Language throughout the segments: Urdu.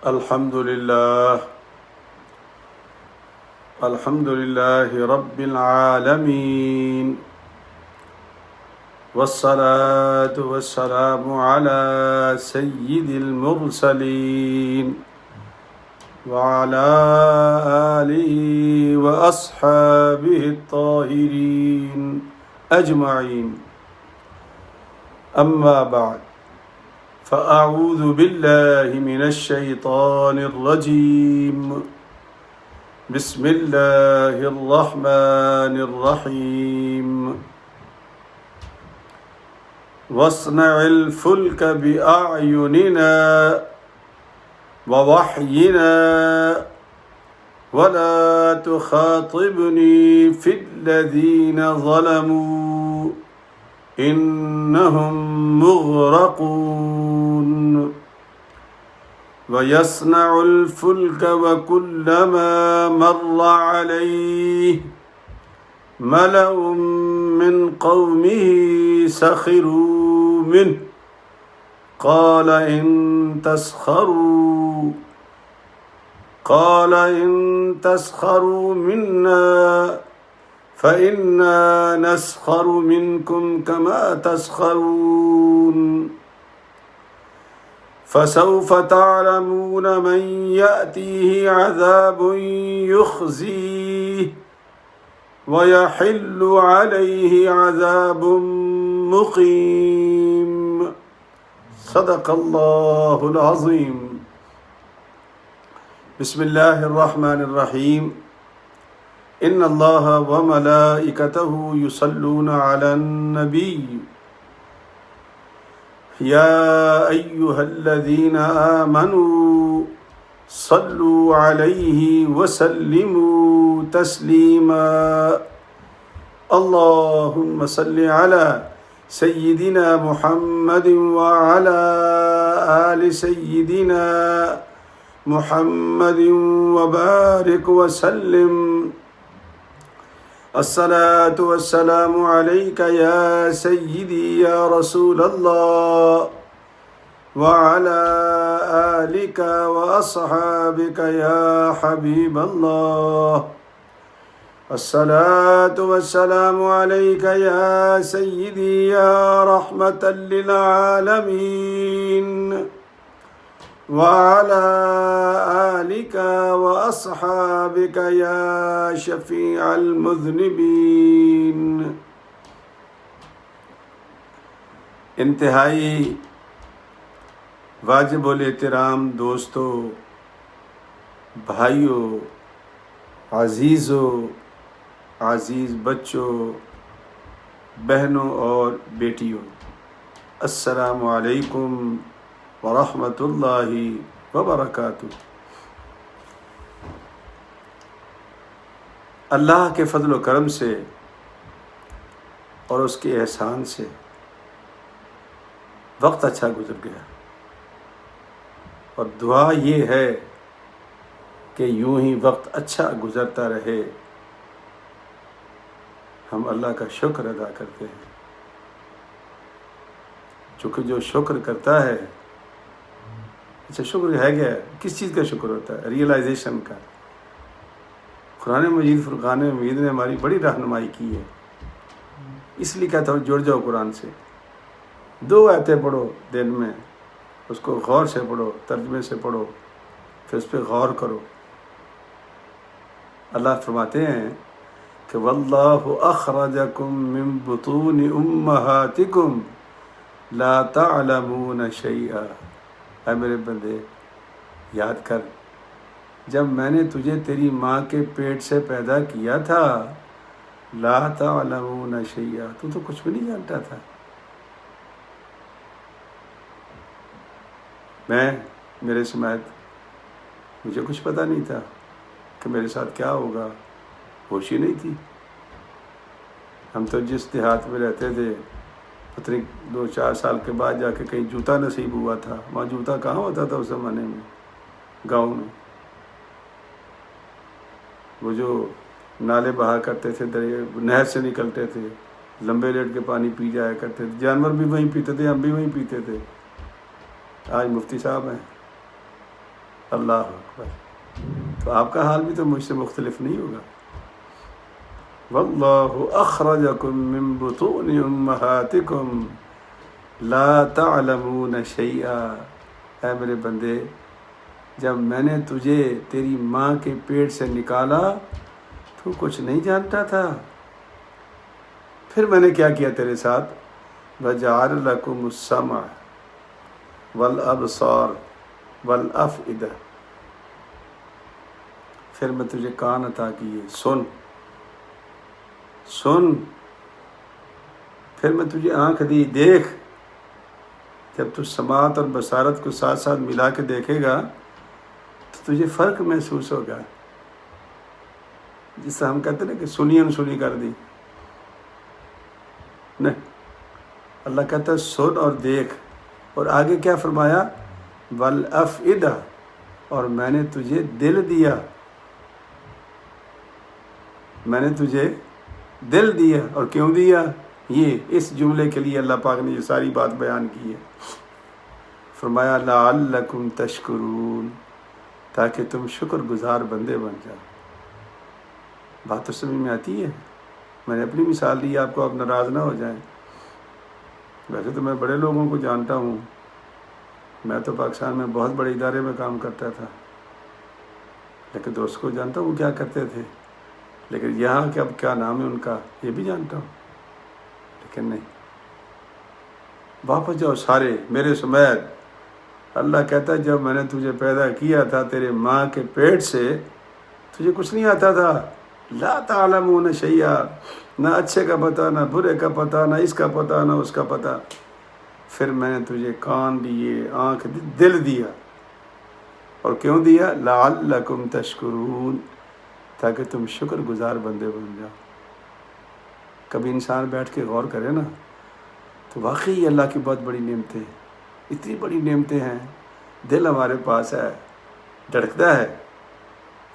الحمد لله رب العالمين والصلاة والسلام على سيد المرسلين وعلى آله وأصحابه الطاهرين أجمعين أما بعد فأعوذ بالله من الشيطان الرجيم بسم الله الرحمن الرحيم واصنع الفلك بأعيننا ووحينا ولا تخاطبني في الذين ظلموا إنهم مغرقون ويصنع الفلك وكلما مر عليه ملأ من قومه سخروا منه قال إن تسخروا منا فإنا نسخر منكم كما تسخرون فسوف تعلمون من يأتيه عذاب يخزيه ويحل عليه عذاب مقيم صدق الله العظيم بسم الله الرحمن الرحيم إن الله وملائكته يصلون على النبي يا أيها الذين آمنوا صلوا عليه وسلموا تسليما اللهم صل على سيدنا محمد وعلى آل سيدنا محمد وبارك وسلم الصلاة والسلام عليك يا سيدي يا رسول الله وعلى آلك وأصحابك يا حبيب الله الصلاة والسلام عليك يا سيدي يا رحمة للعالمين وعلى آلك وأصحابك يا شفيع المذنبين انتہائی واجب الاحترام دوستوں، بھائیوں، عزیزوں، عزیز بچوں، بہنوں اور بیٹیوں، السلام علیکم ورحمۃ اللہ وبرکاتہ۔ اللہ کے فضل و کرم سے اور اس کے احسان سے وقت اچھا گزر گیا، اور دعا یہ ہے کہ یوں ہی وقت اچھا گزرتا رہے۔ ہم اللہ کا شکر ادا کرتے ہیں، چونکہ جو شکر کرتا ہے، اچھا شکر ہے کیا؟ کس چیز کا شکر ہوتا ہے؟ ریئلائزیشن کا۔ قرآن مجید فرقان حمید نے ہماری بڑی رہنمائی کی ہے، اس لیے کہتا ہوں جڑ جاؤ قرآن سے، 2 آیتیں پڑھو دن میں، اس کو غور سے پڑھو، ترجمے سے پڑھو، پھر اس پہ غور کرو۔ اللہ فرماتے ہیں کہ واللہ اخرجکم من بطون امہاتکم لا تعلمون شیئا۔ اے میرے بندے یاد کر، جب میں نے تجھے تیری ماں کے پیٹ سے پیدا کیا تھا، لا تعلمون شیئا، تو کچھ بھی نہیں جانتا تھا۔ میرے سمیت مجھے کچھ پتہ نہیں تھا کہ میرے ساتھ کیا ہوگا، ہوش ہی نہیں تھی۔ ہم تو جس دیہات میں رہتے تھے، پتہ نہیں 2-4 سال کے بعد جا کے کہیں جوتا نصیب ہوا تھا۔ وہاں جوتا کہاں ہوتا تھا اس زمانے میں، گاؤں میں۔ وہ جو نالے بہا کرتے تھے، دریا نہر سے نکلتے تھے، لمبے لیٹ کے پانی پی جایا کرتے تھے، جانور بھی وہیں پیتے تھے، ہم بھی وہیں پیتے تھے۔ آج مفتی صاحب ہیں، اللہ اکبر. تو آپ کا حال بھی تو مجھ سے مختلف نہیں ہوگا. واللہ اخرجکم من بطون امہاتکم لا تعلمون شیئا. اے میرے بندے، جب میں نے تجھے تیری ماں کے پیٹ سے نکالا تو کچھ نہیں جانتا تھا. پھر میں نے کیا کیا تیرے ساتھ؟ وَجَعَلَ لَكُمُ السَّمْعَ وَالْأَبْصَارَ وَالْأَفْئِدَةَ. پھر میں تجھے کان عطا کیے، سن. پھر میں تجھے آنکھ دی، دیکھ. جب تو سماعت اور بصارت کو ساتھ ساتھ ملا کے دیکھے گا تو تجھے فرق محسوس ہوگا. جس سے ہم کہتے ہیں نا کہ سنی انسنی کر دی، نہیں، اللہ کہتا ہے سن اور دیکھ. اور آگے کیا فرمایا؟ والافئدہ، اور میں نے تجھے دل دیا. میں نے تجھے دل دیا. اور کیوں دیا؟ یہ اس جملے کے لیے اللہ پاک نے یہ ساری بات بیان کی ہے. فرمایا لعلکم تشکرون، تاکہ تم شکر گزار بندے بن جاؤ. بات تو سمجھ میں آتی ہے؟ میں نے اپنی مثال دی آپ کو، آپ ناراض نہ ہو جائیں. ویسے تو میں بڑے لوگوں کو جانتا ہوں، میں تو پاکستان میں بہت بڑے ادارے میں کام کرتا تھا، لیکن دوست کو جانتا ہوں وہ کیا کرتے تھے. لیکن یہاں کہ اب کیا نام ہے ان کا یہ بھی جانتا ہوں. لیکن نہیں، واپس جاؤ سارے میرے سمیت. اللہ کہتا ہے جب میں نے تجھے پیدا کیا تھا تیرے ماں کے پیٹ سے، تجھے کچھ نہیں آتا تھا. لا تعلمون شیئا، نہ اچھے کا پتہ، نہ برے کا پتہ، نہ اس کا پتہ، نہ اس کا پتہ. پھر میں نے تجھے کان دیے، آنکھ دی، دل دیا. اور کیوں دیا؟ لعلکم تشکرون، تاکہ تم شکر گزار بندے بن جاؤ. کبھی انسان بیٹھ کے غور کرے نا تو واقعی اللہ کی بہت بڑی نعمتیں، اتنی بڑی نعمتیں ہیں. دل ہمارے پاس ہے، دھڑکتا ہے،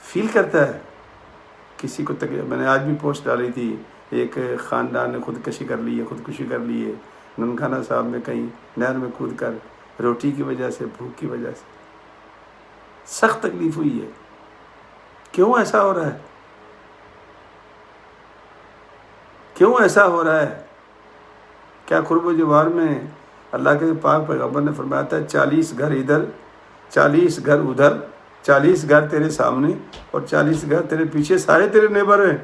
فیل کرتا ہے. کسی کو تکلیف، میں نے آج بھی پوسٹ ڈالی تھی، ایک خاندان نے خودکشی کر لی ہے ننکانہ صاحب میں کہیں نہر میں کود کر، روٹی کی وجہ سے، بھوک کی وجہ سے سخت تکلیف ہوئی ہے. کیوں ایسا ہو رہا ہے؟ کیوں ایسا ہو رہا ہے؟ کیا قرب و جوار میں اللہ کے پاک پیغمبر نے فرمایا تھا 40 گھر ادھر، 40 گھر ادھر، 40 گھر تیرے سامنے اور 40 گھر تیرے پیچھے، سارے تیرے نیبر ہیں،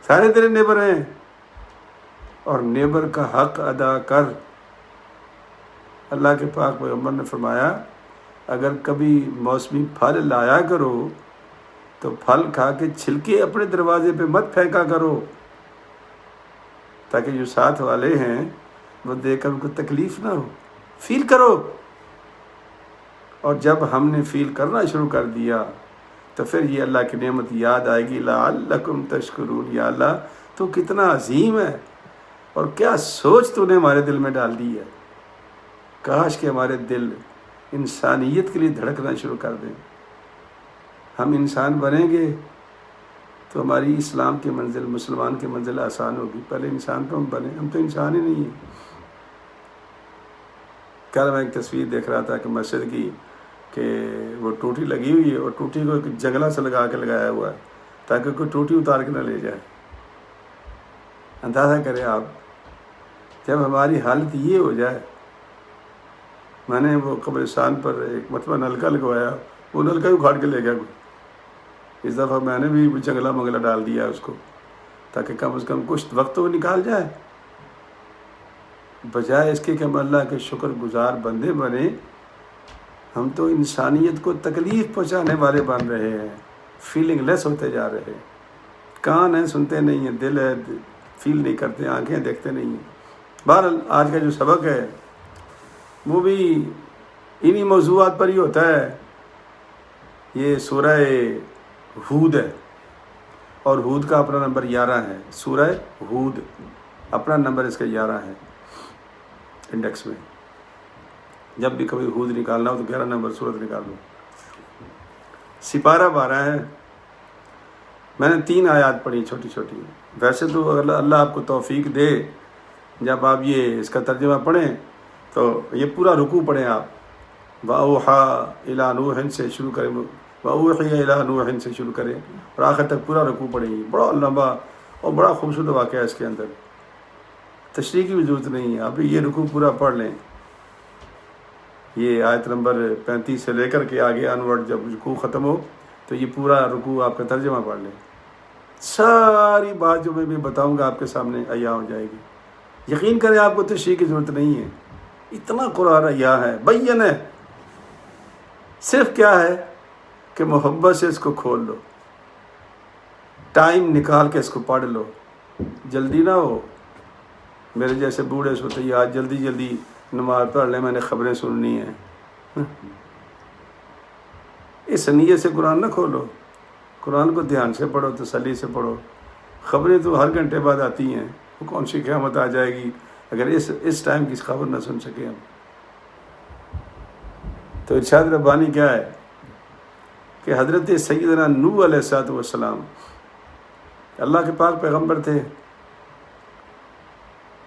سارے تیرے نیبر ہیں. اور نیبر کا حق ادا کر. اللہ کے پاک پیغمبر نے فرمایا اگر کبھی موسمی پھل لایا کرو تو پھل کھا کے چھلکے اپنے دروازے پہ مت پھینکا کرو، تاکہ جو ساتھ والے ہیں وہ دیکھ کر ان کو تکلیف نہ ہو. فیل کرو. اور جب ہم نے فیل کرنا شروع کر دیا تو پھر یہ اللہ کی نعمت یاد آئے گی. لعلکم تشکرون. یا اللہ تو کتنا عظیم ہے، اور کیا سوچ تو نے ہمارے دل میں ڈال دی ہے. کاش کہ ہمارے دل انسانیت کے لیے دھڑکنا شروع کر دیں. ہم انسان بنیں گے تو ہماری اسلام کی منزل، مسلمان کی منزل آسان ہوگی. پہلے انسان تو ہم بنے، ہم تو انسان ہی نہیں ہیں. کل میں ایک تصویر دیکھ رہا تھا کہ مسجد کی، کہ وہ ٹوٹی لگی ہوئی ہے اور ٹوٹی کو ایک جنگلہ سے لگا کے لگایا ہوا ہے تاکہ کوئی ٹوٹی اتار کے نہ لے جائے. اندازہ کریں آپ، جب ہماری حالت یہ ہو جائے. میں نے وہ قبرستان پر ایک مرتبہ نلکا لگوایا، وہ نلکا ہی اکھاڑ کے لے گیا کوئی. اس دفعہ میں نے بھی جنگلہ منگلہ ڈال دیا اس کو، تاکہ کم از کم کچھ وقت تو نکال جائے. بجائے اس کے کہ ہم اللہ کے شکر گزار بندے بنے، ہم تو انسانیت کو تکلیف پہنچانے والے بن رہے ہیں. فیلنگ لیس ہوتے جا رہے ہیں. کان ہیں سنتے نہیں ہیں، دل ہے فیل نہیں کرتے، آنکھیں دیکھتے نہیں ہیں. بہرحال آج کا جو سبق ہے وہ بھی انہی موضوعات پر ہی ہوتا ہے. یہ سورہ ہود ہے اور ہود کا اپنا نمبر 11 ہے. سورہ ہود اپنا نمبر اس کا 11 ہے انڈیکس میں. جب بھی کبھی ہود نکالنا ہو تو 11 نمبر سورت نکال لو. سپارہ 12 ہے. میں نے 3 آیات پڑھی چھوٹی چھوٹی. ویسے تو اگر اللہ آپ کو توفیق دے، جب آپ یہ اس کا ترجمہ پڑھیں تو یہ پورا رکوع پڑھیں آپ، وَأَوْحَى إِلَىٰ نُوحٍ سے شروع کریں، وَأُوحِيَ إِلَىٰ نُوحٍ سے شروع کریں اور آخر تک پورا رکوع پڑھیں گے. بڑا لمبا اور بڑا خوبصورت واقعہ ہے اس کے اندر، تشریح کی بھی ضرورت نہیں ہے. آپ یہ رکوع پورا پڑھ لیں، یہ آیت نمبر 35 سے لے کر کے آگے انورڈ جب رکوع ختم ہو تو یہ پورا رکوع آپ کا ترجمہ پڑھ لیں. ساری بات جو میں بھی بتاؤں گا آپ کے سامنے عیاں ہو جائے گی. یقین کریں آپ کو تشریح کی ضرورت نہیں ہے، اتنا قرآن عیاں ہے، بین ہے. صرف کیا ہے کہ محبت سے اس کو کھول لو، ٹائم نکال کے اس کو پڑھ لو. جلدی نہ ہو، میرے جیسے بوڑھے سوتے ہیں آج جلدی جلدی نماز پڑھ لیں، میں نے خبریں سننی ہیں. اس نیت سے قرآن نہ کھولو. قرآن کو دھیان سے پڑھو، تسلی سے پڑھو. خبریں تو ہر گھنٹے بعد آتی ہیں، وہ کون سی قیامت آ جائے گی اگر اس ٹائم کی خبر نہ سن سکے ہم. تو ارشاد ربانی کیا ہے کہ حضرت سیدنا نوح علیہ السلام اللہ کے پاک پیغمبر تھے،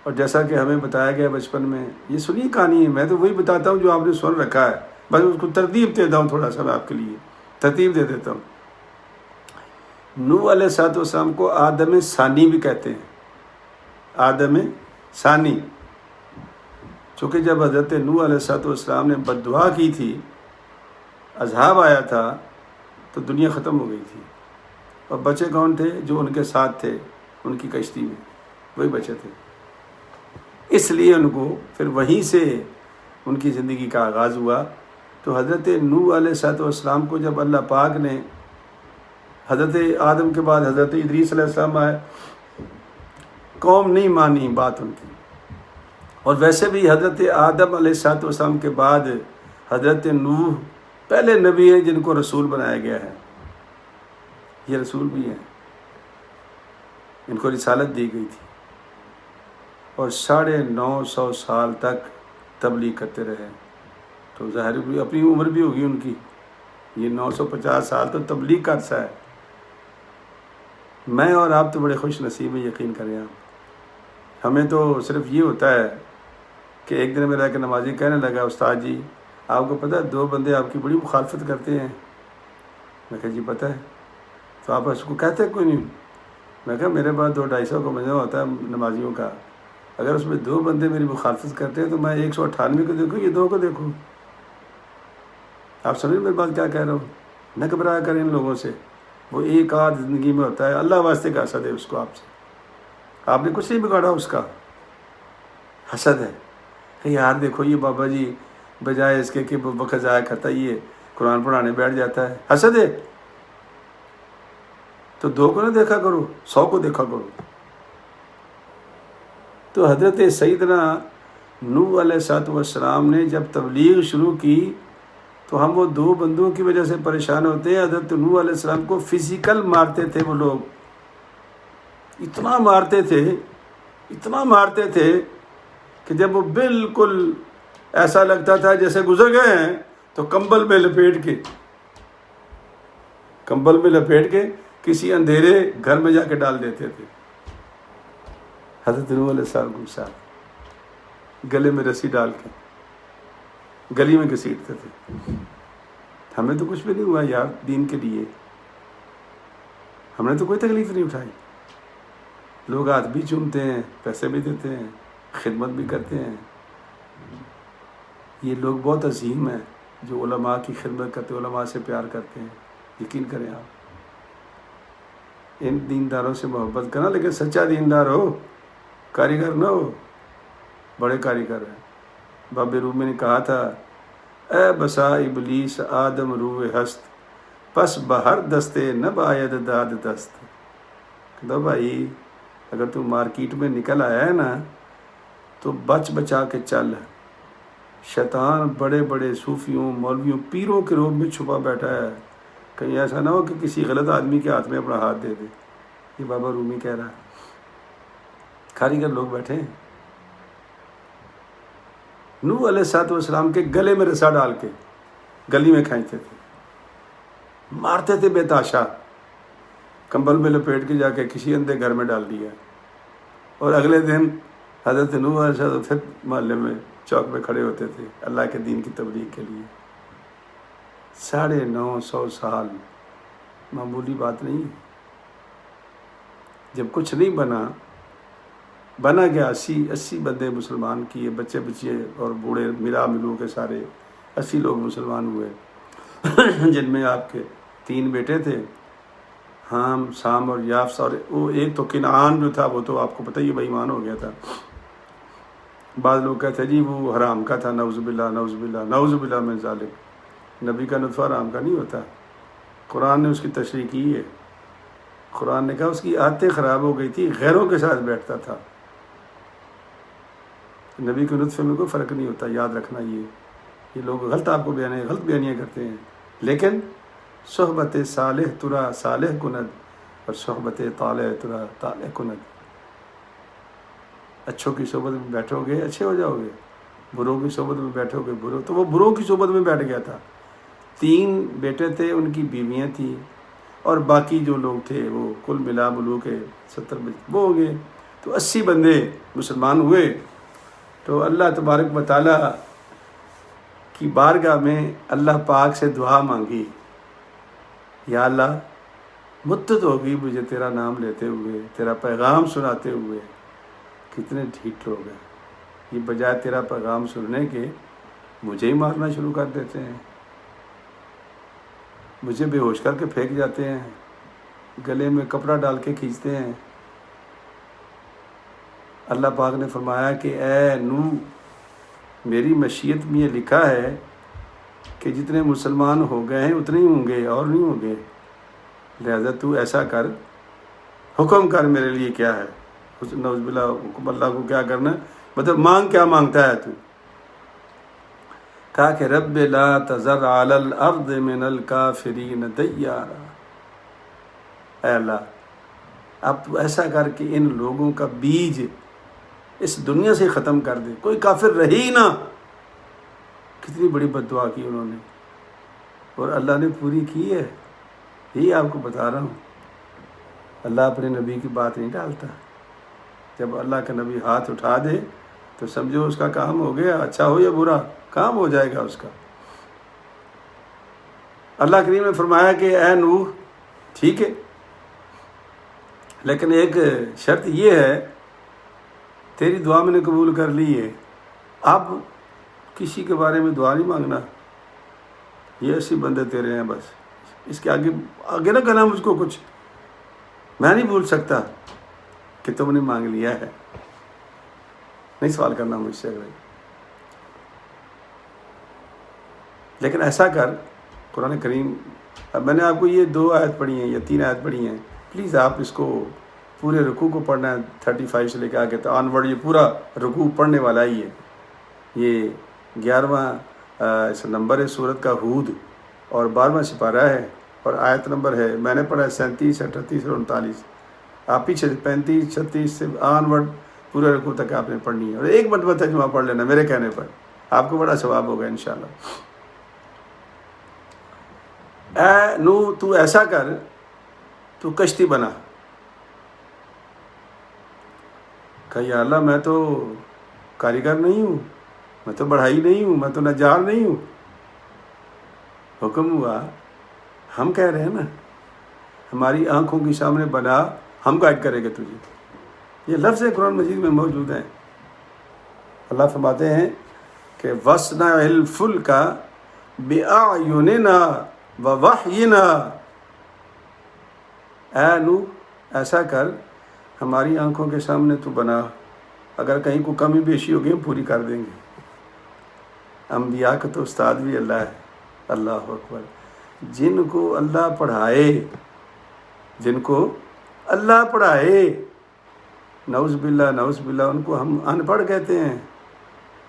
اور جیسا کہ ہمیں بتایا گیا بچپن میں، یہ سنی کہانی ہے، میں تو وہی بتاتا ہوں جو آپ نے سن رکھا ہے، بس اس کو ترتیب دیتا ہوں، تھوڑا سا میں آپ کے لیے ترتیب دے دیتا ہوں. نوح علیہ السلام کو آدم ثانی بھی کہتے ہیں، آدم ثانی، چونکہ جب حضرت نوح علیہ السلام نے بد دعا کی تھی، عذاب آیا تھا تو دنیا ختم ہو گئی تھی، اور بچے کون تھے؟ جو ان کے ساتھ تھے ان کی کشتی میں، وہی بچے تھے. اس لیے ان کو پھر وہیں سے ان کی زندگی کا آغاز ہوا. تو حضرت نوح علیہ السلام کو جب اللہ پاک نے، حضرت آدم کے بعد حضرت ادریس علیہ السلام آئے، قوم نہیں مانی بات ان کی. اور ویسے بھی حضرت آدم علیہ السلام کے بعد حضرت نوح پہلے نبی ہیں جن کو رسول بنایا گیا ہے. یہ رسول بھی ہیں، ان کو رسالت دی گئی تھی، اور 950 سال تک تبلیغ کرتے رہے. تو ظاہر بھی اپنی عمر بھی ہوگی ان کی، یہ 950 سال تو تبلیغ کا عرصہ ہے. میں اور آپ تو بڑے خوش نصیب ہیں، یقین کریں آپ. ہمیں تو صرف یہ ہوتا ہے کہ ایک دن میرا ایک نمازی کہنے لگا، استاد جی آپ کو پتہ ہے 2 بندے آپ کی بڑی مخالفت کرتے ہیں. میں کہا جی پتہ ہے. تو آپ اس کو کہتے کوئی نہیں؟ میں کہا میرے پاس 200-250 کا مجمع ہوتا ہے نمازیوں کا، اگر اس میں 2 بندے میری مخالفت کرتے ہیں تو میں 198 کو دیکھوں، یہ 2 کو دیکھوں. آپ سمجھ میری بات کیا کہہ رہا ہوں؟ نہ گھبرایا کریں ان لوگوں سے، وہ ایک آدھ زندگی میں ہوتا ہے، اللہ واسطے کا حسد ہے اس کو آپ سے. آپ نے کچھ نہیں بگاڑا اس کا، حسد ہے کہ یار دیکھو یہ بابا جی بجائے اس کے کہ وقت ضائع کرتا ہے یہ قرآن پڑھانے بیٹھ جاتا ہے. حسد ہے تو 2 کو نہ دیکھا کرو، 100 کو دیکھا کرو. تو حضرت سیدنا نوح علیہ السلام نے جب تبلیغ شروع کی تو ہم وہ 2 بندوں کی وجہ سے پریشان ہوتے ہیں. حضرت نوح علیہ السلام کو فزیکل مارتے تھے وہ لوگ، اتنا مارتے تھے کہ جب وہ بالکل ایسا لگتا تھا جیسے گزر گئے ہیں تو کمبل میں لپیٹ کے کسی اندھیرے گھر میں جا کے ڈال دیتے تھے. حضرت نوح علیہ السلام کو ساتھ گلے میں رسی ڈال کے گلی میں گھسیٹتے تھے. ہمیں تو کچھ بھی نہیں ہوا یار دین کے لیے، ہم نے تو کوئی تکلیف نہیں اٹھائی. لوگ ہاتھ بھی چومتے ہیں، پیسے بھی دیتے ہیں، خدمت بھی کرتے ہیں. یہ لوگ بہت عظیم ہیں جو علماء کی خدمت کرتے، علماء سے پیار کرتے ہیں. یقین کریں آپ، ان دینداروں سے محبت کرنا، لیکن سچا دیندار ہو، کاریگر نہ ہو. بڑے کاریگر ہیں. باب رومی نے کہا تھا، اے بسا ابلیس آدم روح ہست، پس بہر دستے نہ باید داد دست. کہ بھائی اگر تو مارکیٹ میں نکل آیا ہے نا تو بچا کے چل. شیطان بڑے بڑے صوفیوں، مولویوں، پیروں کے روب میں چھپا بیٹھا ہے، کہیں ایسا نہ ہو کہ کسی غلط آدمی کے ہاتھ میں اپنا ہاتھ دے دے. یہ بابا رومی کہہ رہا ہے. کاریگر لوگ بیٹھے ہیں. نوح علیہ السلام کے گلے میں رسا ڈال کے گلی میں کھینچتے تھے، مارتے تھے بے تاشا، کمبل میں لپیٹ کے جا کے کسی اندھے گھر میں ڈال دیا. اور اگلے دن حضرت نوح علیہ السلام پھر محلے میں چوک پہ کھڑے ہوتے تھے اللہ کے دین کی تبلیغ کے لیے. 950 سال معمولی بات نہیں ہے۔ جب کچھ نہیں بنا گیا 80 بندے مسلمان کیے، بچے بچے اور بوڑھے ملو کے سارے 80 لوگ مسلمان ہوئے جن میں آپ کے 3 بیٹے تھے، حام، سام اور یافس، اور وہ ایک تو کنعان جو تھا وہ تو آپ کو پتہ ہی بے ایمان ہو گیا تھا۔ بعض لوگ کہتے ہیں جی وہ حرام کا تھا، نعوذ باللہ نعوذ باللہ نعوذ باللہ من ذالک۔ نبی کا نطفہ حرام کا نہیں ہوتا، قرآن نے اس کی تشریح کی ہے۔ قرآن نے کہا اس کی عادتیں خراب ہو گئی تھی، غیروں کے ساتھ بیٹھتا تھا۔ نبی کے نطفے میں کوئی فرق نہیں ہوتا، یاد رکھنا۔ یہ لوگ غلط آپ کو غلط بیانیاں کرتے ہیں، لیکن صحبت صالح ترا صالح کند اور صحبت طالح ترا طالح کند۔ اچھوں کی صحبت میں بیٹھو گے اچھے ہو جاؤ گے، بروں کی صحبت میں بیٹھو گے برو۔ تو وہ بروں کی صحبت میں بیٹھ گیا تھا۔ 3 بیٹے تھے، ان کی بیویاں تھیں، اور باقی جو لوگ تھے وہ کل ملا ملو کے 70 وہ ہو گئے، تو 80 بندے مسلمان ہوئے۔ تو اللہ تبارک و تعالیٰ کی بارگاہ میں اللہ پاک سے دعا مانگی، یا اللہ مدت ہوگی مجھے تیرا نام لیتے ہوئے، تیرا پیغام سناتے ہوئے، کتنے ڈھیٹ لوگ ہیں، یہ بجائے تیرا پیغام سننے کے مجھے ہی مارنا شروع کر دیتے ہیں، مجھے بے ہوش کر کے پھینک جاتے ہیں، گلے میں کپڑا ڈال کے کھینچتے ہیں۔ اللہ پاک نے فرمایا کہ اے نوح، میری مشیت میں یہ لکھا ہے کہ جتنے مسلمان ہو گئے ہیں اتنے ہی ہوں گے اور نہیں ہوں گے، لہذا تو ایسا کر، حکم کر میرے لیے کیا ہے۔ نعوذ باللہ، حکم اللہ کو کیا کرنا، مطلب مانگ کیا مانگتا ہے تو؟ کہا کہ رب لا تذر علی الارض من الکافرین دیارا، اے اللہ اب تو ایسا کر کہ ان لوگوں کا بیج اس دنیا سے ختم کر دے، کوئی کافر رہے ہی نہ۔ کتنی بڑی بد دعا کی انہوں نے، اور اللہ نے پوری کی ہے۔ یہی آپ کو بتا رہا ہوں، اللہ اپنے نبی کی بات نہیں ڈالتا۔ جب اللہ کا نبی ہاتھ اٹھا دے تو سمجھو اس کا کام ہو گیا، اچھا ہو یا برا کام ہو جائے گا اس کا۔ اللہ کریم نے فرمایا کہ اے نوح ٹھیک ہے، لیکن ایک شرط یہ ہے، تیری دعا میں نے قبول کر لی ہے، اب کسی کے بارے میں دعا نہیں مانگنا، یہ 80 بندے تیرے ہیں بس، اس کے آگے نہ کہنا مجھ کو کچھ، میں نہیں بھول سکتا کہ تم نے مانگ لیا ہے، نہیں سوال کرنا مجھ سے۔ لیکن ایسا کر، قرآن کریم، اب میں نے آپ کو یہ 2 آیت پڑھی ہیں یا 3 آیت پڑھی ہیں، پلیز آپ اس کو پورے رکوع کو پڑھنا ہے، 35 سے لے کے آگے تو آن ورڈ یہ پورا رکوع پڑھنے والا ہی ہے۔ یہ 11واں نمبر ہے سورت کا ہود، اور 12واں سپارہ ہے، اور آیت نمبر ہے، میں نے پڑھا ہے 37، 38 اور 39۔ آپ پیچھے 35، 36 سے آن ورڈ پورے رکوع تک آپ نے پڑھنی ہے، اور ایک مرتبہ ترجمہ پڑھ لینا میرے کہنے پر، آپ کو بڑا ثواب ہوگا انشاءاللہ۔ اے نوح تو ایسا کر، تو کشتی بنا۔ کہا یا اللہ میں تو کاریگر نہیں ہوں، میں تو بڑھائی نہیں ہوں، میں تو نجار نہیں ہوں۔ حکم ہوا، ہم کہہ رہے ہیں نا، ہماری آنکھوں کے سامنے بنا، ہم گائیڈ کریں گے تجھے۔ یہ لفظ قرآن مجید میں موجود ہیں۔ اللہ فرماتے ہیں کہ وَاصْنَعِ الْفُلْكَ بِأَعْيُنِنَا وَوَحْيِنَا، اے نوح ایسا کر، ہماری آنکھوں کے سامنے تو بنا، اگر کہیں کوئی کمی بیشی ہوگی ہم پوری کر دیں گے۔ انبیاء کا تو استاد بھی اللہ ہے، اللہ اکبر۔ جن کو اللہ پڑھائے، جن کو اللہ پڑھائے، نعوذ باللہ نعوذ باللہ، ان کو ہم ان پڑھ کہتے ہیں،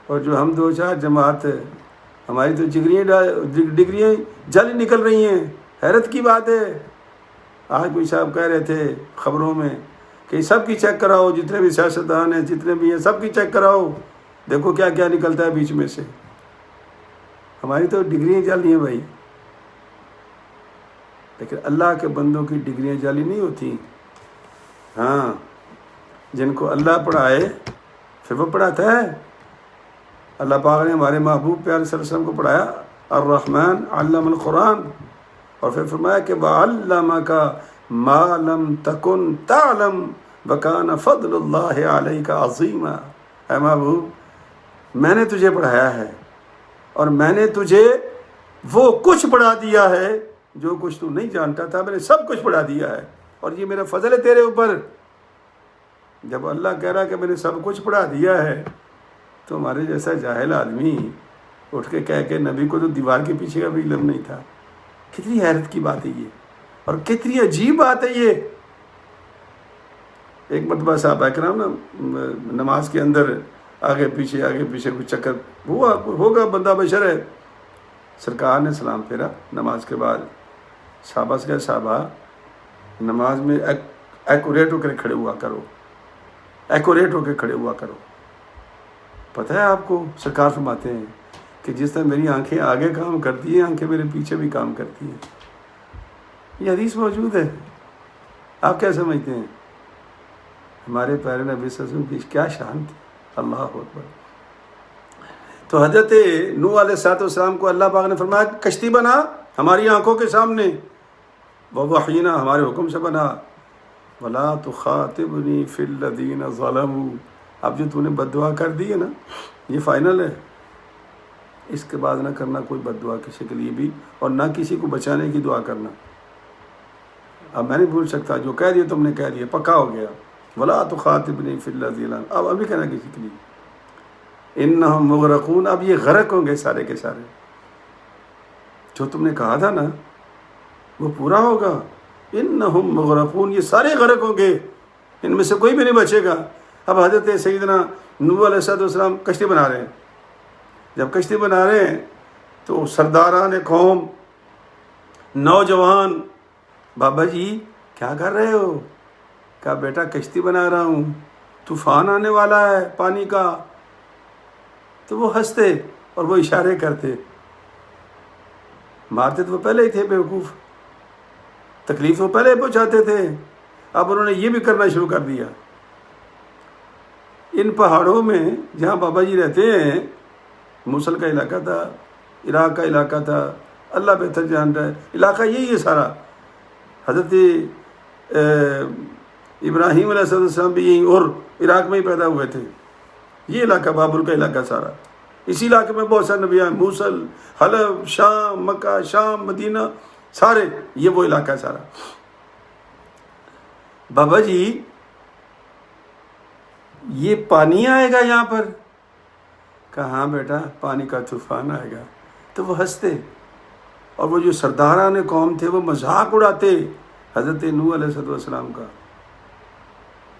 اور جو ہم 2-4 جماعت، ہماری تو ڈگریاں جل نکل رہی ہیں۔ حیرت کی بات ہے، آج کوئی صاحب کہہ رہے تھے خبروں میں کہ سب کی چیک کراؤ، جتنے بھی سیاستدان ہیں جتنے بھی ہیں سب کی چیک کراؤ، دیکھو کیا کیا نکلتا ہے بیچ میں سے۔ ہماری تو ڈگریاں جعلی ہیں بھائی، لیکن اللہ کے بندوں کی ڈگریاں جعلی نہیں ہوتی۔ ہاں، جن کو اللہ پڑھائے پھر وہ پڑھاتا ہے۔ اللہ پاک نے ہمارے محبوب پیارے صلی اللہ علیہ وسلم کو پڑھایا، الرحمن علم القرآن، اور پھر فرمایا کہ وَعَلَّمَكَ مَا لَمْ تَكُنْ تَعْلَمْ وَكَانَ فَضْلُ اللَّهِ عَلَيْكَ عَظِيمًا۔ اے محبوب، میں نے تجھے پڑھایا ہے اور میں نے تجھے وہ کچھ پڑھا دیا ہے جو کچھ تو نہیں جانتا تھا، میں نے سب کچھ پڑھا دیا ہے، اور یہ میرا فضل ہے تیرے اوپر۔ جب اللہ کہہ رہا کہ میں نے سب کچھ پڑھا دیا ہے، تو ہمارے جیسا جاہل آدمی اٹھ کے کہہ کہ نبی کو تو دیوار کے پیچھے کا بھی علم نہیں تھا۔ کتنی حیرت کی بات ہے یہ، اور کتنی عجیب بات ہے یہ۔ ایک مرتبہ صحابہ کرام نا نماز کے اندر آگے پیچھے کچھ چکر ہوا ہوگا، بندہ بشر ہے۔ سرکار نے سلام پھیرا نماز کے بعد، صحابہ سے کہا صحابہ نماز میں ایکوریٹ ہو کر کھڑے ہوا کرو، ایکوریٹ ہو کے کھڑے ہوا کرو۔ پتہ ہے آپ کو، سرکار فرماتے ہیں کہ جس طرح میری آنکھیں آگے کام کرتی ہیں، آنکھیں میرے پیچھے بھی کام کرتی ہیں۔ یہ حدیث موجود ہے، آپ کیا سمجھتے ہیں؟ ہمارے پیارے نبی صلی اللہ علیہ وسلم کی کیا شان تھی، اللہ اکبر۔ تو حضرت نوح علیہ السلام کو اللہ پاک نے فرمایا کہ کشتی بنا ہماری آنکھوں کے سامنے، ووحینا ہمارے حکم سے بنا، ولا تخاطبنی فی الذین ظلموا۔ اب جو تو نے بد دعا کر دی ہے نا، یہ فائنل ہے، اس کے بعد نہ کرنا کوئی بد دعا کسی کے لیے بھی، اور نہ کسی کو بچانے کی دعا کرنا۔ اب میں نہیں بھول سکتا، جو کہہ دیا تم نے کہہ دیا، پکا ہو گیا۔ ولا تخاطبنی فی الذین، اب ابھی کہنا کسی کے لیے، انہم مغرقون، اب یہ غرق ہوں گے سارے کے سارے۔ جو تم نے کہا تھا نا وہ پورا ہوگا، انہم مغرقون، یہ سارے غرق ہوں گے، ان میں سے کوئی بھی نہیں بچے گا۔ اب حضرت سیدنا نوح علیہ السلام کشتی بنا رہے ہیں۔ جب کشتی بنا رہے ہیں تو سرداران قوم، نوجوان، بابا جی کیا کر رہے ہو؟ کہا بیٹا کشتی بنا رہا ہوں، طوفان آنے والا ہے پانی کا۔ تو وہ ہنستے اور وہ اشارے کرتے، مارتے تو وہ پہلے ہی تھے بیوقوف، تکلیف وہ پہلے پہنچاتے تھے، اب انہوں نے یہ بھی کرنا شروع کر دیا۔ ان پہاڑوں میں جہاں بابا جی رہتے ہیں، موصل کا علاقہ تھا، عراق کا علاقہ تھا، اللہ بہتر جانتا ہے، علاقہ یہی ہے سارا۔ حضرت ابراہیم علیہ السلام بھی یہیں اور عراق میں ہی پیدا ہوئے تھے۔ یہ علاقہ بابل کا علاقہ سارا، اسی علاقے میں بہت سارے نبی آئے، موصل، حلب، شام، مکہ، شام، مدینہ، سارے یہ وہ علاقہ سارا۔ بابا جی یہ پانی آئے گا یہاں پر؟ کہا ہاں بیٹا پانی کا طوفان آئے گا۔ تو وہ ہنستے، اور وہ جو سرداران قوم تھے وہ مذاق اڑاتے حضرت نوح علیہ السلام کا۔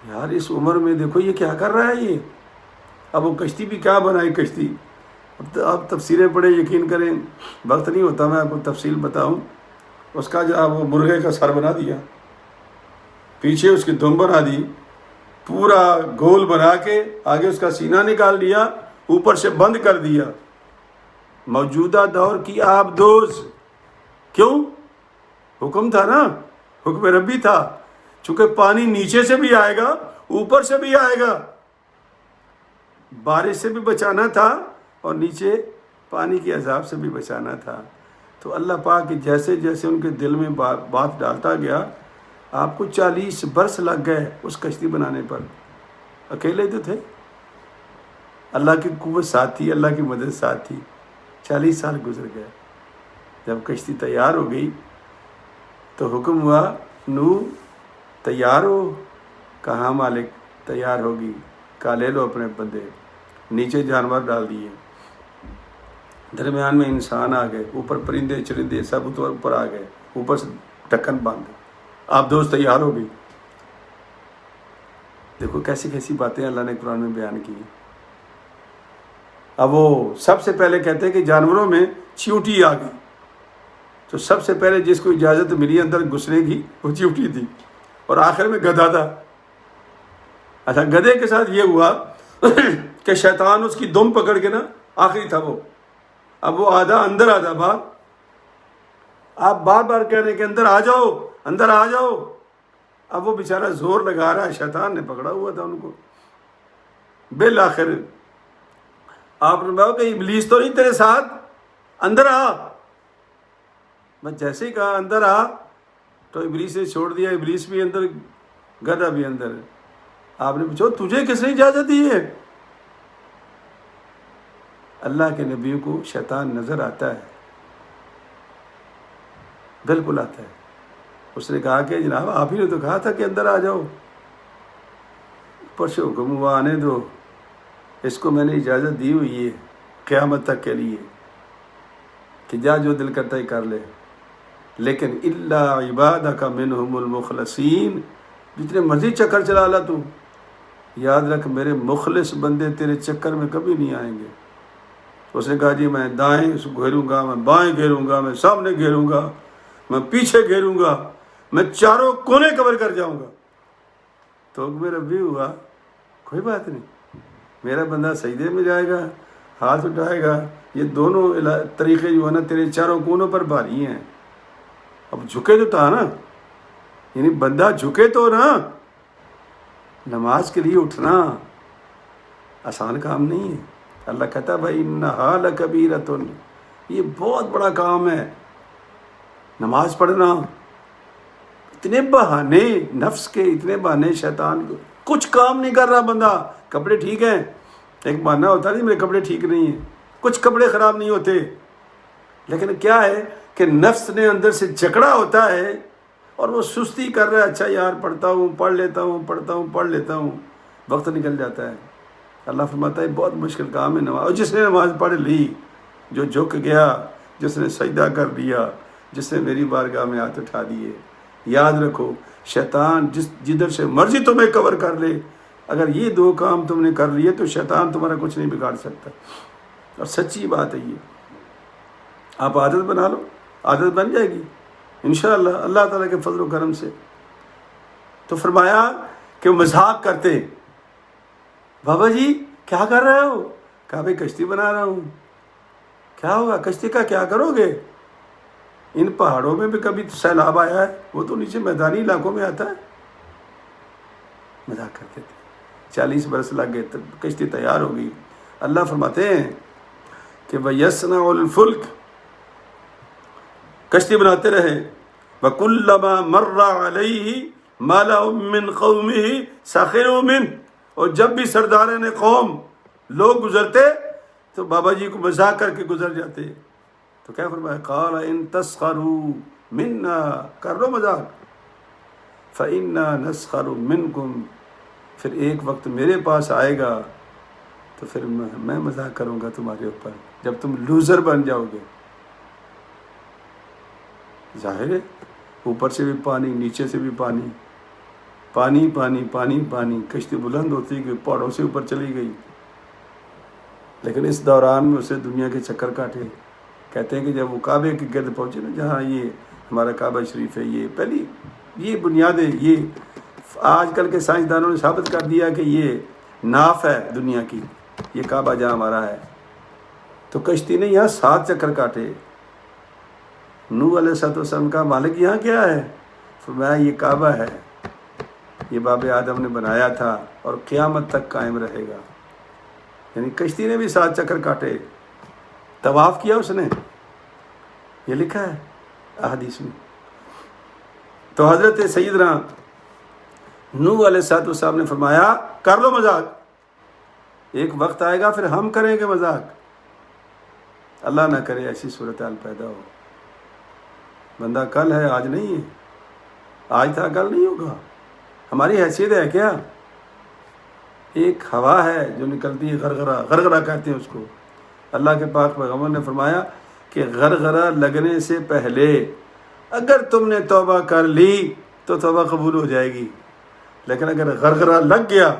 یار اس عمر میں دیکھو یہ کیا کر رہا ہے یہ۔ اب وہ کشتی بھی کیا بنائی کشتی، اب تفسیریں پڑھیں، یقین کریں وقت نہیں ہوتا میں آپ کو تفصیل بتاؤں۔ اس کا جو وہ مرغے کا سر بنا دیا، پیچھے اس کی دم بنا دی، پورا گول بنا کے آگے اس کا سینہ نکال دیا، اوپر سے بند کر دیا۔ موجودہ دور کی آب دوز، کیوں؟ حکم تھا نا، حکم ربی تھا، چونکہ پانی نیچے سے بھی آئے گا اوپر سے بھی آئے گا، بارش سے بھی بچانا تھا اور نیچے پانی کے عذاب سے بھی بچانا تھا۔ تو اللہ پاک جیسے جیسے ان کے دل میں بات ڈالتا گیا، آپ کو 40 برس لگ گئے اس کشتی بنانے پر۔ اکیلے تو تھے، اللہ کی قوت ساتھ تھی، اللہ کی مدد ساتھ تھی۔ 40 سال گزر گئے، جب کشتی تیار ہو گئی تو حکم ہوا نوح تیار ہو؟ کہا مالک تیار ہوگی۔ کہا لے لو اپنے بندے، نیچے جانور ڈال دیے، درمیان میں انسان آ گئے، اوپر پرندے چرندے سب اوپر آ گئے، اوپر سے ڈھکن باندھ، آپ دوست تیار ہو گئی۔ دیکھو کیسی کیسی باتیں اللہ نے قرآن میں بیان کی۔ اب وہ سب سے پہلے کہتے ہیں کہ جانوروں میں چیونٹی آ گئی، تو سب سے پہلے جس کو اجازت ملی اندر گھسنے کی وہ چیونٹی تھی، اور آخر میں گدھا تھا۔ اچھا گدھے کے ساتھ یہ ہوا کہ شیطان اس کی دم پکڑ کے نا، آخری تھا وہ، اب وہ آدھا اندر آدھا باہر، آپ بار بار کہہ رہے ہیں کہ اندر آ جاؤ اندر آ جاؤ، اب وہ بیچارہ زور لگا رہا ہے، شیطان نے پکڑا ہوا تھا ان کو۔ بالآخر آپ نے کہا کہ ابلیس تو نہیں تیرے ساتھ؟ اندر آ. بس جیسے ہی کہا اندر آ تو ابلیس نے چھوڑ دیا. ابلیس بھی اندر, گدھا بھی اندر. آپ نے پوچھا تجھے کس نے اجازت دی ہے؟ اللہ کے نبیوں کو شیطان نظر آتا ہے, بالکل آتا ہے. اس نے کہا کہ جناب آپ ہی نے تو کہا تھا کہ اندر آ جاؤ. اوپر سے حکم ہوا آنے دو, اس کو میں نے اجازت دی ہوئی ہے قیامت تک کے لیے کہ جا جو دل کرتا ہی کر لے, لیکن الا عبادک منہم المخلصین, جتنے مرضی چکر چلا لا تو, یاد رکھ میرے مخلص بندے تیرے چکر میں کبھی نہیں آئیں گے. اس نے کہا جی میں دائیں گھیروں گا, میں بائیں گھیروں گا, میں سامنے گھیروں گا, میں پیچھے گھیروں گا, میں چاروں کونے کور کر جاؤں گا. تو میرا بھی ہوا کوئی بات نہیں, میرا بندہ سجدے میں جائے گا, ہاتھ اٹھائے گا. یہ دونوں طریقے جو ہے نا تیرے چاروں کونوں پر بھاری ہیں. اب جھکے تو تھا نا, یعنی بندہ جھکے تو نا. نماز کے لیے اٹھنا آسان کام نہیں ہے. اللہ کہتا بھائی انہا لکبیرۃ, یہ بہت بڑا کام ہے نماز پڑھنا. اتنے بہانے نفس کے, اتنے بہانے شیطان کو, کچھ کام نہیں کر رہا بندہ. کپڑے ٹھیک ہیں, ایک بہانہ ہوتا نہیں میرے کپڑے ٹھیک نہیں ہیں, کچھ کپڑے خراب نہیں ہوتے, لیکن کیا ہے کہ نفس نے اندر سے جکڑا ہوتا ہے اور وہ سستی کر رہا ہے. اچھا یار پڑھتا ہوں, پڑھ لیتا ہوں, پڑھ لیتا ہوں, وقت نکل جاتا ہے. اللہ فرماتا ہے بہت مشکل کام ہے نماز. اور جس نے نماز پڑھ لی, جو جھک گیا, جس نے سجدہ کر دیا, جس نے میری بارگاہ میں ہاتھ اٹھا دیے, یاد رکھو شیطان جدھر سے مرضی تمہیں کور کر لے, اگر یہ دو کام تم نے کر لیے تو شیطان تمہارا کچھ نہیں بگاڑ سکتا. اور سچی بات ہے یہ, آپ عادت بنا لو, عادت بن جائے گی انشاءاللہ اللہ تعالیٰ کے فضل و کرم سے. تو فرمایا کہ وہ مذاق کرتے, بابا جی کیا کر رہے ہو؟ کہا بھائی کشتی بنا رہا ہوں. کیا ہوگا کشتی کا, کیا کرو گے؟ ان پہاڑوں میں بھی کبھی سیلاب آیا ہے؟ وہ تو نیچے میدانی علاقوں میں آتا ہے. مذاق کرتے تھے. 40 برس لگ گئے, کشتی تیار ہو گئی. اللہ فرماتے ہیں کہ وَيَصْنَعُ الْفُلْكَ, کشتی بناتے رہے. وَكُلَّمَا مَرَّ عَلَيْهِ مَلَأٌ مِّن قَوْمِهِ سَخِرُوا مِنْهُ, اور جب بھی سرداران قوم لوگ گزرتے تو بابا جی کو مذاق کر کے گزر جاتے. تو کیا فرمایا, قَالَ إِن تَسْخَرُوا مِنَّا, کر لو مذاق, فَإِنَّا نَسْخَرُ مِنْكُمْ, پھر ایک وقت میرے پاس آئے گا تو پھر میں مذاق کروں گا تمہارے اوپر, جب تم لوزر بن جاؤ گے. ظاہر ہے اوپر سے بھی پانی, نیچے سے بھی پانی, پانی پانی پانی پانی. کشتی بلند ہوتی گئی, پہاڑوں سے اوپر چلی گئی. لیکن اس دوران میں اسے دنیا کے چکر کاٹے. کہتے ہیں کہ جب وہ کعبے کے گرد پہنچے نا, جہاں یہ ہمارا کعبہ شریف ہے, یہ پہلی یہ بنیادیں, یہ آج کل کے سائنسدانوں نے ثابت کر دیا کہ یہ ناف ہے دنیا کی, یہ کعبہ جہاں ہمارا ہے. تو کشتی نے یہاں 7 چکر کاٹے. نوح علیہ السلام کا مالک یہاں کیا ہے؟ فرمایا یہ کعبہ ہے, یہ باب آدم نے بنایا تھا اور قیامت تک قائم رہے گا. یعنی کشتی نے بھی 7 چکر کاٹے, طواف کیا اس نے, یہ لکھا ہے احادیث میں. تو حضرت سیدنا نوح علیہ السلام نے فرمایا کر لو مذاق, ایک وقت آئے گا پھر ہم کریں گے مذاق. اللہ نہ کرے ایسی صورتحال پیدا ہو. بندہ کل ہے آج نہیں ہے, آج تھا کل نہیں ہوگا. ہماری حیثیت ہے کیا؟ ایک ہوا ہے جو نکلتی ہے غرغرہ, غرغرہ کہتے ہیں اس کو. اللہ کے پاک پیغمبر نے فرمایا کہ غرغرہ لگنے سے پہلے اگر تم نے توبہ کر لی تو توبہ قبول ہو جائے گی, لیکن اگر غرغرہ لگ گیا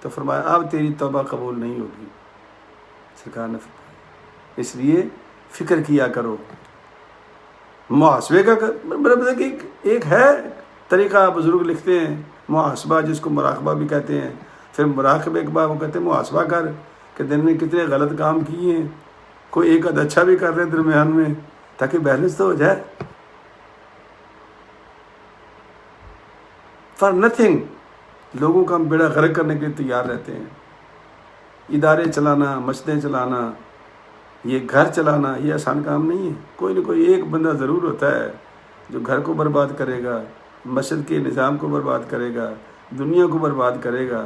تو فرمایا اب تیری توبہ قبول نہیں ہوگی. سرکار نے فرمایا اس لیے فکر کیا کرو. محاسبے کا مطلب ایک ہے طریقہ, بزرگ لکھتے ہیں محاسبہ, جس کو مراقبہ بھی کہتے ہیں. پھر مراقبے کے بعد وہ کہتے ہیں محاسبہ کر کہ دن میں کتنے غلط کام کیے ہیں, کوئی ایک آدھ اچھا بھی کر لے درمیان میں, تاکہ بیلنس تو ہو جائے. فار نتھنگ لوگوں کا ہم بیڑا غرق کرنے کے لیے تیار رہتے ہیں. ادارے چلانا, مسجدیں چلانا, یہ گھر چلانا یہ آسان کام نہیں ہے. کوئی نہ کوئی ایک بندہ ضرور ہوتا ہے جو گھر کو برباد کرے گا، مسجد کے نظام کو برباد کرے گا، دنیا کو برباد کرے گا.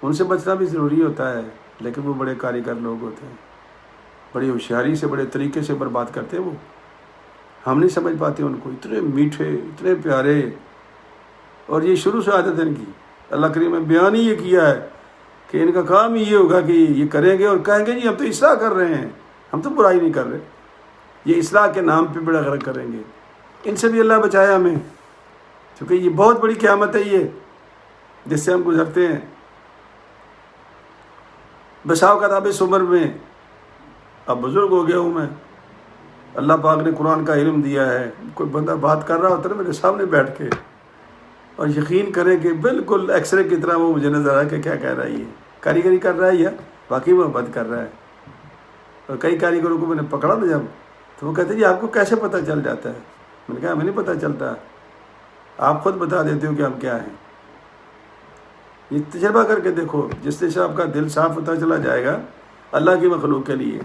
ان سے بچنا بھی ضروری ہوتا ہے، لیکن وہ بڑے کاریگر لوگ ہوتے ہیں، بڑی ہوشیاری سے بڑے طریقے سے برباد کرتے ہیں. وہ ہم نہیں سمجھ پاتے ان کو. اتنے میٹھے، اتنے پیارے، اور یہ شروع سے عادت ہے ان کی. اللہ کریم نے بیان ہی یہ کیا ہے کہ ان کا کام ہی یہ ہوگا کہ یہ کریں گے اور کہیں گے جی ہم تو اصلاح کر رہے ہیں، ہم تو برائی نہیں کر رہے. یہ اصلاح کے نام پہ بڑا غرق کریں گے. ان سے بھی اللہ بچایا ہمیں، کیونکہ یہ بہت بڑی قیامت ہے یہ جس سے ہم گزرتے ہیں. بسا اوقات اب اس عمر میں اب بزرگ ہو گیا ہوں میں، اللہ پاک نے قرآن کا علم دیا ہے. کوئی بندہ بات کر رہا ہوتا ہے میرے سامنے بیٹھ کے، اور یقین کریں کہ بالکل ایکس رے کی طرح وہ مجھے نظر آ کہ کیا کہہ رہا ہے، یہ کاریگری کر رہا ہے یا باقی محبت کر رہا ہے. اور کئی کاریگروں کو میں نے پکڑا نا جب، تو وہ کہتے جی آپ کو کیسے پتہ چل جاتا ہے؟ میں نے کہا ہمیں نہیں پتہ چلتا، آپ خود بتا دیتے ہو کہ ہم کیا ہیں. یہ تجربہ کر کے دیکھو، جس سے آپ کا دل صاف ہوتا چلا جائے گا اللہ کی مخلوق کے لیے.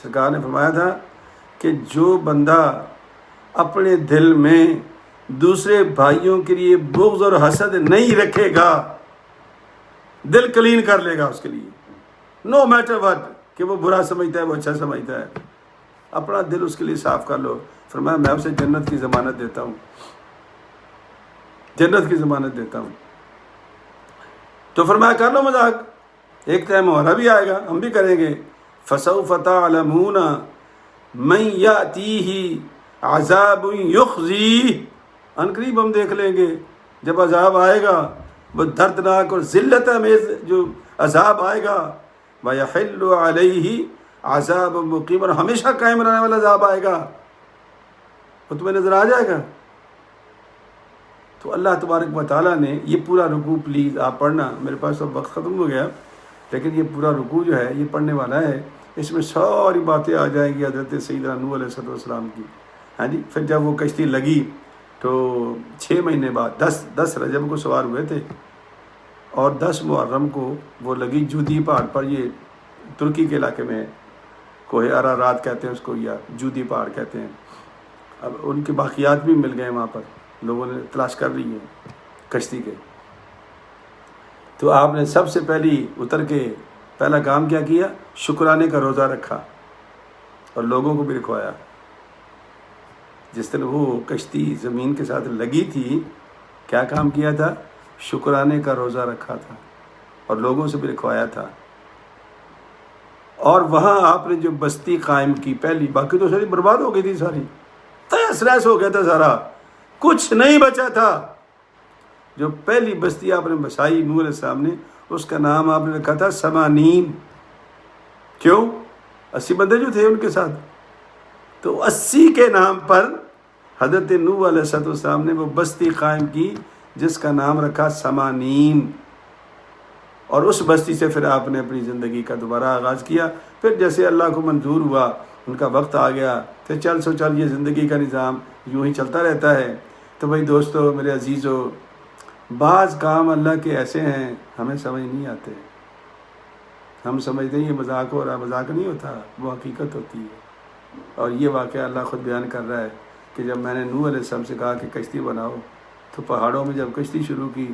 سرکار نے فرمایا تھا کہ جو بندہ اپنے دل میں دوسرے بھائیوں کے لیے بغض اور حسد نہیں رکھے گا، دل کلین کر لے گا اس کے لیے، نو میٹر واٹ، کہ وہ برا سمجھتا ہے وہ اچھا سمجھتا ہے، اپنا دل اس کے لیے صاف کر لو. فرمایا میں اسے جنت کی ضمانت دیتا ہوں، جنت کی ضمانت دیتا ہوں. تو فرمایا کر لو مذاق، ایک ٹائم ہمارا بھی آئے گا، ہم بھی کریں گے. فَسَوْفَ تَعْلَمُونَ مَن يَأْتِيهِ عَذَابٌ يُخْزِيهِ. ان قریب ہم دیکھ لیں گے جب عذاب آئے گا، وہ دردناک اور ذلت امیز جو عذاب آئے گا. وَيَحِلُّ عَلَيْهِ عَذَابٌ مُقِيمٌ. اور ہمیشہ قائم رہنے والا عذاب آئے گا، وہ تمہیں نظر آ جائے گا. تو اللہ تبارک و تعالیٰ نے یہ پورا رکوع، پلیز آپ پڑھنا، میرے پاس اب وقت ختم ہو گیا، لیکن یہ پورا رکوع جو ہے یہ پڑھنے والا ہے. اس میں ساری باتیں آ جائیں گی حضرت سیدنا نوح علیہ السلام کی. ہاں جی، پھر جب وہ کشتی لگی تو 6 مہینے بعد 10 رجب کو سوار ہوئے تھے، اور 10 محرم کو وہ لگی جودی پہاڑ پر. یہ ترکی کے علاقے میں کوہ ارارات کہتے ہیں اس کو، یا جودی پہاڑ کہتے ہیں. اب ان کے باقیات بھی مل گئے وہاں پر، لوگوں نے تلاش کر لی ہے کشتی کے. تو آپ نے سب سے پہلی اتر کے پہلا کام کیا کیا؟ شکرانے کا روزہ رکھا اور لوگوں کو بھی رکھوایا. جس دن وہ کشتی زمین کے ساتھ لگی تھی، کیا کام کیا تھا؟ شکرانے کا روزہ رکھا تھا اور لوگوں سے بھی رکھوایا تھا. اور وہاں آپ نے جو بستی قائم کی پہلی، باقی تو ساری برباد ہو گئی تھی، ساری تہس نہس ہو گیا تھا، سارا کچھ نہیں بچا تھا. جو پہلی بستی آپ نے بسائی نوح علیہ السلام نے، اس کا نام آپ نے رکھا تھا سمانین. کیوں؟ 80 بندے جو تھے ان کے ساتھ، تو 80 کے نام پر حضرت نوح علیہ السلام نے وہ بستی قائم کی جس کا نام رکھا سمانین. اور اس بستی سے پھر آپ نے اپنی زندگی کا دوبارہ آغاز کیا. پھر جیسے اللہ کو منظور ہوا، ان کا وقت آ گیا، پھر چل یہ زندگی کا نظام یوں ہی چلتا رہتا ہے. تو بھائی دوستو، میرے عزیزو، بعض کام اللہ کے ایسے ہیں ہمیں سمجھ نہیں آتے. ہم سمجھتے ہیں یہ مذاق ہو رہا، مذاق نہیں ہوتا، وہ حقیقت ہوتی ہے. اور یہ واقعہ اللہ خود بیان کر رہا ہے کہ جب میں نے نوح علیہ السلام سے کہا کہ کشتی بناؤ، تو پہاڑوں میں جب کشتی شروع کی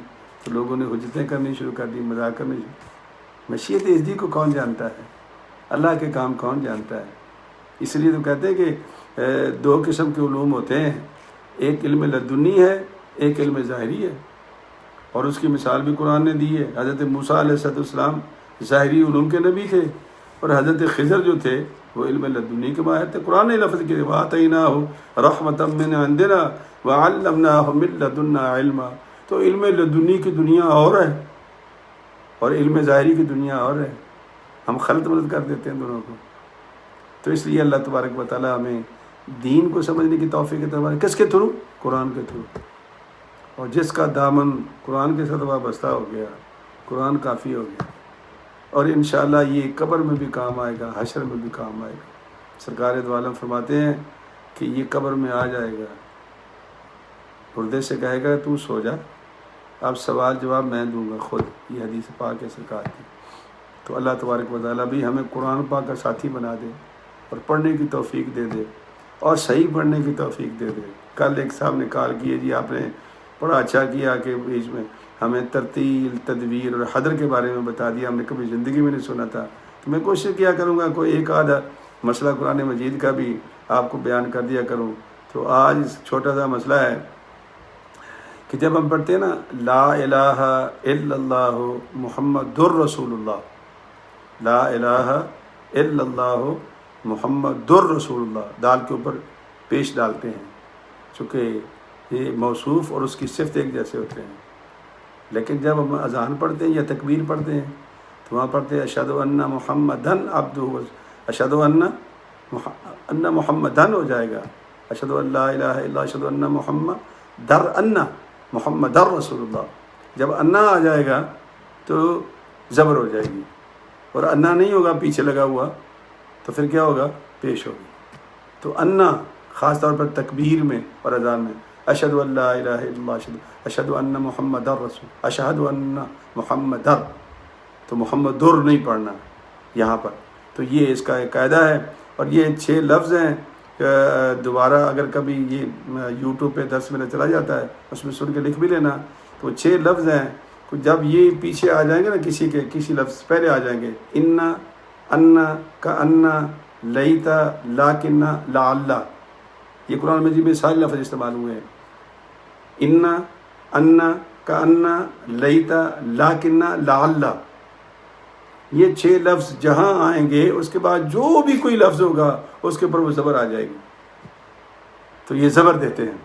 تو لوگوں نے حجتیں کرنی شروع کر دی، مذاق کرنے شروع. مشیت ازدی کو کون جانتا ہے؟ اللہ کے کام کون جانتا ہے؟ اس لیے تو کہتے ہیں کہ 2 قسم کے علوم ہوتے ہیں، ایک علم لدنی ہے، ایک علم ظاہری ہے. اور اس کی مثال بھی قرآن نے دی ہے. حضرت موسیٰ علیہ السلام ظاہری علوم کے نبی تھے، اور حضرت خضر جو تھے وہ علم لدنی کے ماہر تھے. قرآن نے لفظ کیے وَآتَيْنَاهُ رَحْمَةً مِّنْ عِندِنَا وَعَلَّمْنَاهُ مِن لَدُنَّا عِلْمًا. تو علم لدنی کی دنیا اور ہے اور علم ظاہری کی دنیا اور ہے. ہم خلط ملط کر دیتے ہیں دونوں کو. تو اس لیے اللہ تبارک و تعالیٰ ہمیں دین کو سمجھنے کی توفیق عطا فرمائے. کس کے تھرو؟ قرآن کے تھرو. اور جس کا دامن قرآن کے ساتھ وابستہ ہو گیا، قرآن کافی ہو گیا. اور انشاءاللہ یہ قبر میں بھی کام آئے گا، حشر میں بھی کام آئے گا. سرکار دو عالم فرماتے ہیں کہ یہ قبر میں آ جائے گا، پردے سے کہے گا تو سو جا، اب سوال جواب میں دوں گا خود. یہ حدیث پاک ہے سرکار کی. تو اللہ تبارک و تعالیٰ بھی ہمیں قرآن پاک کا ساتھی بنا دے اور پڑھنے کی توفیق دے دے اور صحیح پڑھنے کی توفیق دے دے۔ کل ایک صاحب نے کال کی ہے جی آپ نے بڑا اچھا کیا کہ بیچ میں ہمیں ترتیل، تدویر اور حدر کے بارے میں بتا دیا، ہم نے کبھی زندگی میں نہیں سنا تھا۔ تو میں کوشش کیا کروں گا کوئی ایک آدھا مسئلہ قرآن مجید کا بھی آپ کو بیان کر دیا کروں۔ تو آج چھوٹا سا مسئلہ ہے کہ جب ہم پڑھتے ہیں نا لا الہ الا اللہ محمد الرسول اللہ، لا الہ الا اللہ محمد الرسول اللہ، دال کے اوپر پیش ڈالتے ہیں چونکہ یہ موصوف اور اس کی صفت ایک جیسے ہوتے ہیں، لیکن جب ہم اذان پڑھتے ہیں یا تکبیر پڑھتے ہیں تو وہاں پڑھتے ہیں اشہد ان محمدن عبدہ، اشہد ان محمدن ہو جائے گا، اشہد ان لا الہ الا اللہ، اشہد ان محمد رسول اللہ۔ جب انا آ جائے گا تو زبر ہو جائے گی، اور انا نہیں ہوگا پیچھے لگا ہوا تو پھر کیا ہوگا؟ پیش ہوگی۔ تو انا خاص طور پر تکبیر میں اور اذان میں اشہد ان لا الہ الا اللہ، اشہد ان محمد رسول، اشہد ان محمد، تو محمد در نہیں پڑھنا یہاں پر۔ تو یہ اس کا ایک قاعدہ ہے، اور یہ 6 لفظ ہیں۔ دوبارہ اگر کبھی یہ یوٹیوب پہ 10 منٹ چلا جاتا ہے اس میں سن کے لکھ بھی لینا، تو 6 لفظ ہیں۔ جب یہ پیچھے آ جائیں گے نا کسی لفظ پہلے آ جائیں گے، انا، انا، کا انا، لیتا، لاکنہ، لعل، یہ قرآن مجید میں سارے لفظ استعمال ہوئے ہیں۔ انا، انا، کا انا، لیتا، لاکنہ، لعل، یہ 6 لفظ جہاں آئیں گے اس کے بعد جو بھی کوئی لفظ ہوگا اس کے اوپر وہ زبر آ جائے گی، تو یہ زبر دیتے ہیں۔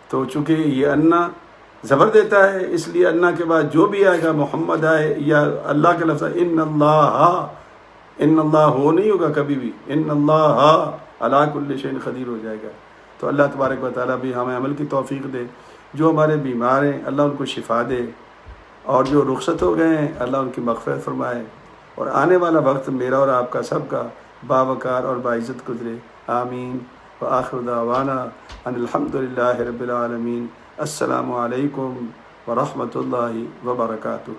تو چونکہ یہ انا زبر دیتا ہے اس لیے انا کے بعد جو بھی آئے گا، محمد آئے یا اللہ کا لفظ آئے، ان اللہ ہو نہیں ہوگا کبھی بھی، ان اللہ علی کل شیء قدیر ہو جائے گا۔ تو اللہ تبارک و تعالیٰ بھی ہمیں عمل کی توفیق دے، جو ہمارے بیمار ہیں اللہ ان کو شفا دے، اور جو رخصت ہو گئے ہیں اللہ ان کی مغفرت فرمائے، اور آنے والا وقت میرا اور آپ کا سب کا باوقار اور باعزت گزرے، آمین۔ وآخر دعوانا ان الحمد للہ رب العالمین۔ السلام علیکم ورحمۃ اللہ وبرکاتہ۔